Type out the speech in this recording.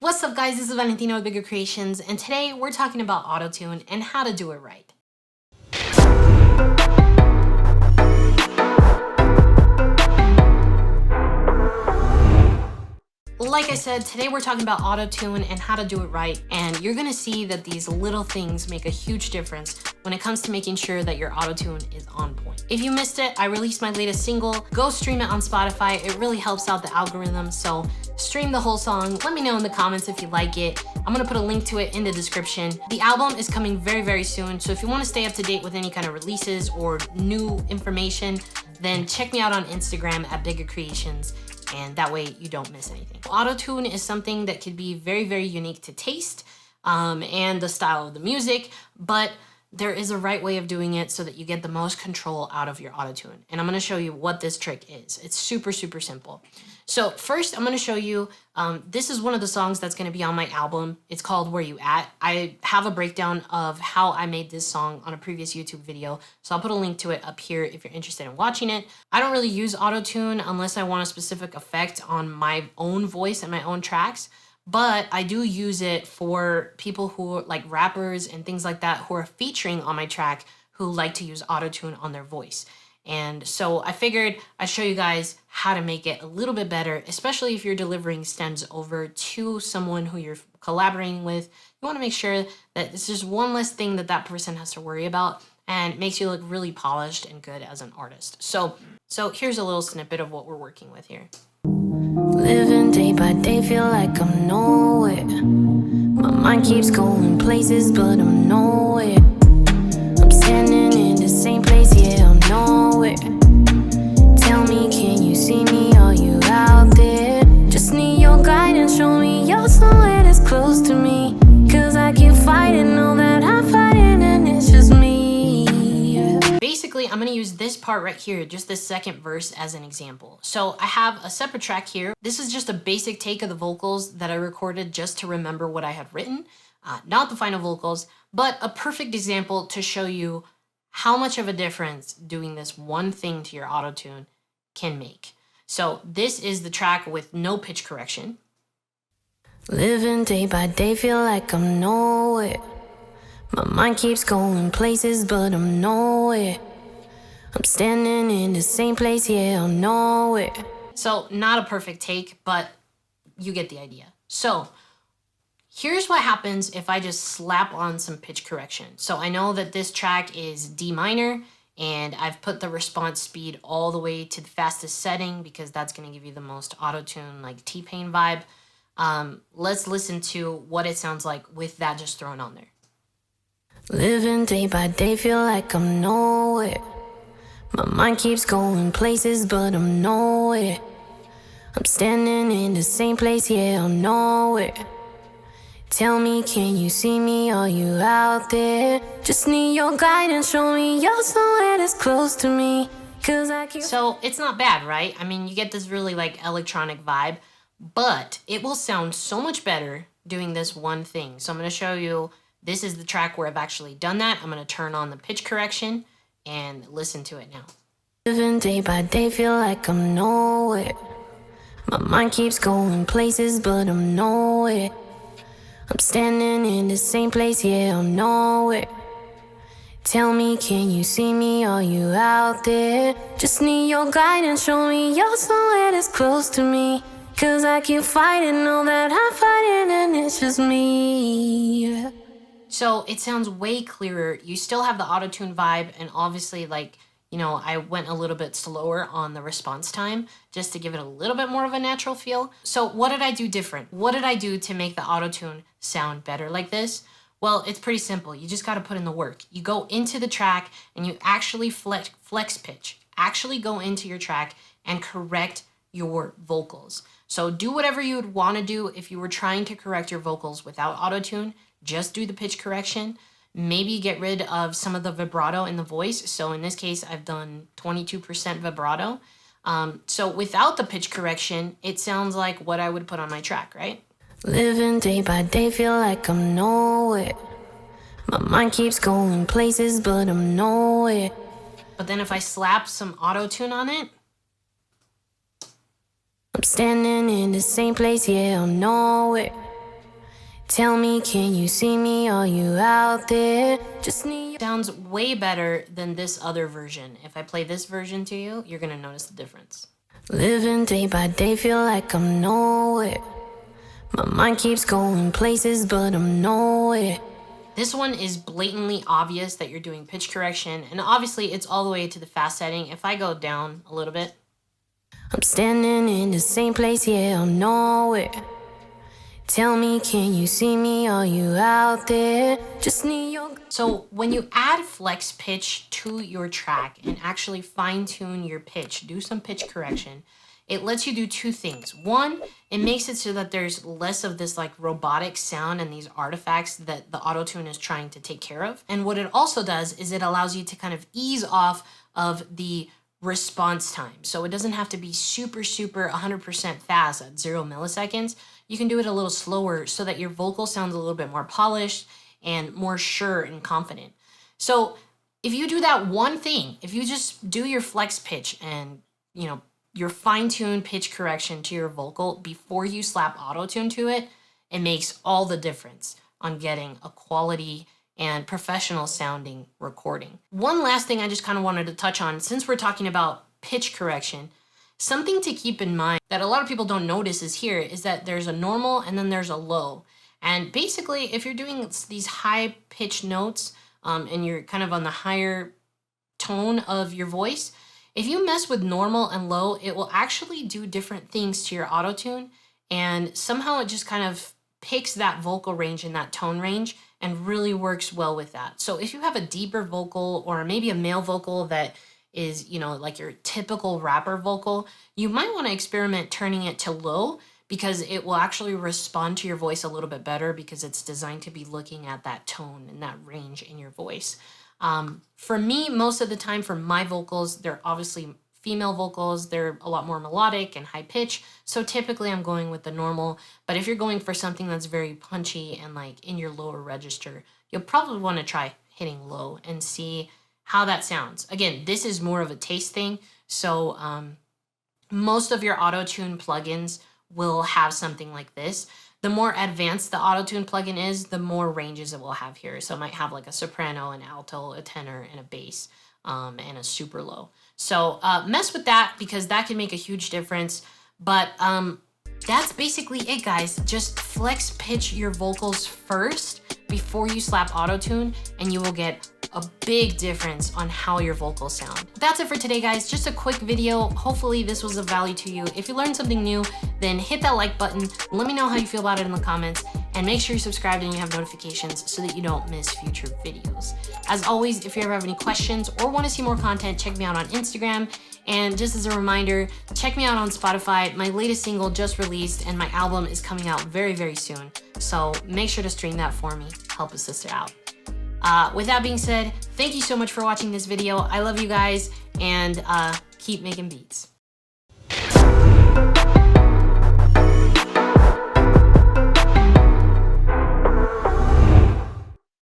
What's up guys, this is Valentina with Bigger Creations, and today we're talking about autotune and how to do it right. Like I said, today we're talking about autotune and how to do it right, and you're gonna see that these little things make a huge difference when it comes to making sure that your autotune is on point. If you missed it, I released my latest single. Go stream it on Spotify. It really helps out the algorithm, so stream the whole song. Let me know in the comments if you like it. I'm gonna put a link to it in the description. The album is coming very, very soon, so if you wanna stay up to date with any kind of releases or new information, then check me out on Instagram at Bigger Creations, and that way you don't miss anything. Autotune is something that could be very, very unique to taste and the style of the music, but there is a right way of doing it so that you get the most control out of your autotune. And I'm gonna show you what this trick is. It's super, super simple. So first I'm gonna show you, this is one of the songs that's gonna be on my album. It's called Where You At. I have a breakdown of how I made this song on a previous YouTube video, so I'll put a link to it up here if you're interested in watching it. I don't really use autotune unless I want a specific effect on my own voice and my own tracks, but I do use it for people who like rappers and things like that who are featuring on my track who like to use autotune on their voice. And so I figured I'd show you guys how to make it a little bit better, especially if you're delivering stems over to someone who you're collaborating with. You want to make sure that it's just one less thing that that person has to worry about, and it makes you look really polished and good as an artist. So here's a little snippet of what we're working with here. Living day by day, feel like I'm nowhere. My mind keeps going places, but I'm nowhere. I'm standing in the same place, yeah, I'm nowhere. Tell me, can you see me? Are you out there? Just need your guidance, show me you're somewhere that's close to me. Cause I keep fighting, know that I'm fighting and it's just me. Basically, I'm gonna use this part right here, just this second verse as an example. So I have a separate track here. This is just a basic take of the vocals that I recorded just to remember what I had written, not the final vocals, but a perfect example to show you how much of a difference doing this one thing to your autotune can make. So this is the track with no pitch correction. Living day by day, feel like I'm nowhere. My mind keeps going places, but I'm nowhere. I'm standing in the same place, yeah, I'm nowhere. So not a perfect take, but you get the idea. So here's what happens if I just slap on some pitch correction. So I know that this track is D minor, and I've put the response speed all the way to the fastest setting because that's gonna give you the most auto-tune, like T-Pain vibe. Let's listen to what it sounds like with that just thrown on there. Living day by day, feel like I'm nowhere. My mind keeps going places, but I'm nowhere. I'm standing in the same place, yeah, I'm nowhere. Tell me, can you see me? Are you out there? Just need your guidance, show me you're somewhere that's close to me. Cause I keep... So it's not bad, right? I mean, you get this really like electronic vibe, but it will sound so much better doing this one thing. So I'm gonna show you, this is the track where I've actually done that. I'm gonna turn on the pitch correction and listen to it now. Living day by day, feel like I'm nowhere. My mind keeps going places, but I'm nowhere. I'm standing in the same place, yeah, I'm nowhere. Tell me, can you see me? Are you out there? Just need your guidance, show me you're somewhere that's close to me. Cause I keep fighting, know that I'm fighting and it's just me. So it sounds way clearer. You still have the autotune vibe, and obviously, like, you know, I went a little bit slower on the response time just to give it a little bit more of a natural feel. So what did I do different? What did I do to make the autotune sound better like this? Well, it's pretty simple. You just got to put in the work. You go into the track and you actually flex pitch. Actually go into your track and correct your vocals. So do whatever you would want to do if you were trying to correct your vocals without autotune. Just do the pitch correction. Maybe get rid of some of the vibrato in the voice. So in this case, I've done 22% vibrato. So without the pitch correction, it sounds like what I would put on my track, right? Living day by day, feel like I'm nowhere. My mind keeps going places, but I'm nowhere. But then if I slap some auto-tune on it, I'm standing in the same place, yeah, I'm nowhere. Tell me, can you see me? Are you out there? Just need Sounds way better than this other version. If I play this version to you, you're gonna notice the difference. living day by day, feel like I'm nowhere. My mind keeps going places, but I'm nowhere. This one is blatantly obvious that you're doing pitch correction, and obviously it's all the way to the fast setting. If I go down a little bit, I'm standing in the same place, yeah, I'm nowhere. Tell me, can you see me? Are you out there? Just need your... So when you add flex pitch to your track and actually fine tune your pitch, do some pitch correction, it lets you do two things. One, it makes it so that there's less of this like robotic sound and these artifacts that the auto-tune is trying to take care of. And what it also does is it allows you to kind of ease off of the response time. So it doesn't have to be super 100% fast at 0 milliseconds. You can do it a little slower so that your vocal sounds a little bit more polished and more sure and confident. So if you do that one thing, if you just do your flex pitch and, you know, your fine-tuned pitch correction to your vocal before you slap auto-tune to it, it makes all the difference on getting a quality and professional sounding recording. One last thing I just kind of wanted to touch on, since we're talking about pitch correction, something to keep in mind that a lot of people don't notice is that there's a normal and then there's a low. And basically, if you're doing these high pitched notes and you're kind of on the higher tone of your voice, if you mess with normal and low, it will actually do different things to your auto-tune, and somehow it just kind of picks that vocal range and that tone range and really works well with that. So if you have a deeper vocal or maybe a male vocal that is, you know, like your typical rapper vocal, you might want to experiment turning it to low, because it will actually respond to your voice a little bit better because it's designed to be looking at that tone and that range in your voice. For me, most of the time for my vocals, they're obviously female vocals. They're a lot more melodic and high pitch. So typically I'm going with the normal, but if you're going for something that's very punchy and like in your lower register, you'll probably want to try hitting low and see how that sounds. Again, this is more of a taste thing. So, most of your auto-tune plugins will have something like this. The more advanced the auto-tune plugin is, the more ranges it will have here. So it might have like a soprano, an alto, a tenor, and a bass, and a super low. So mess with that because that can make a huge difference. But that's basically it, guys. Just flex pitch your vocals first before you slap auto-tune, and you will get a big difference on how your vocals sound. That's it for today, guys. Just a quick video. Hopefully this was of value to you. If you learned something new, then hit that like button. Let me know how you feel about it in the comments, and make sure you're subscribed and you have notifications so that you don't miss future videos. As always, if you ever have any questions or want to see more content, check me out on Instagram. And just as a reminder, check me out on Spotify. My latest single just released and my album is coming out very soon. So make sure to stream that for me. Help a sister out. With that being said, thank you so much for watching this video. I love you guys, and keep making beats.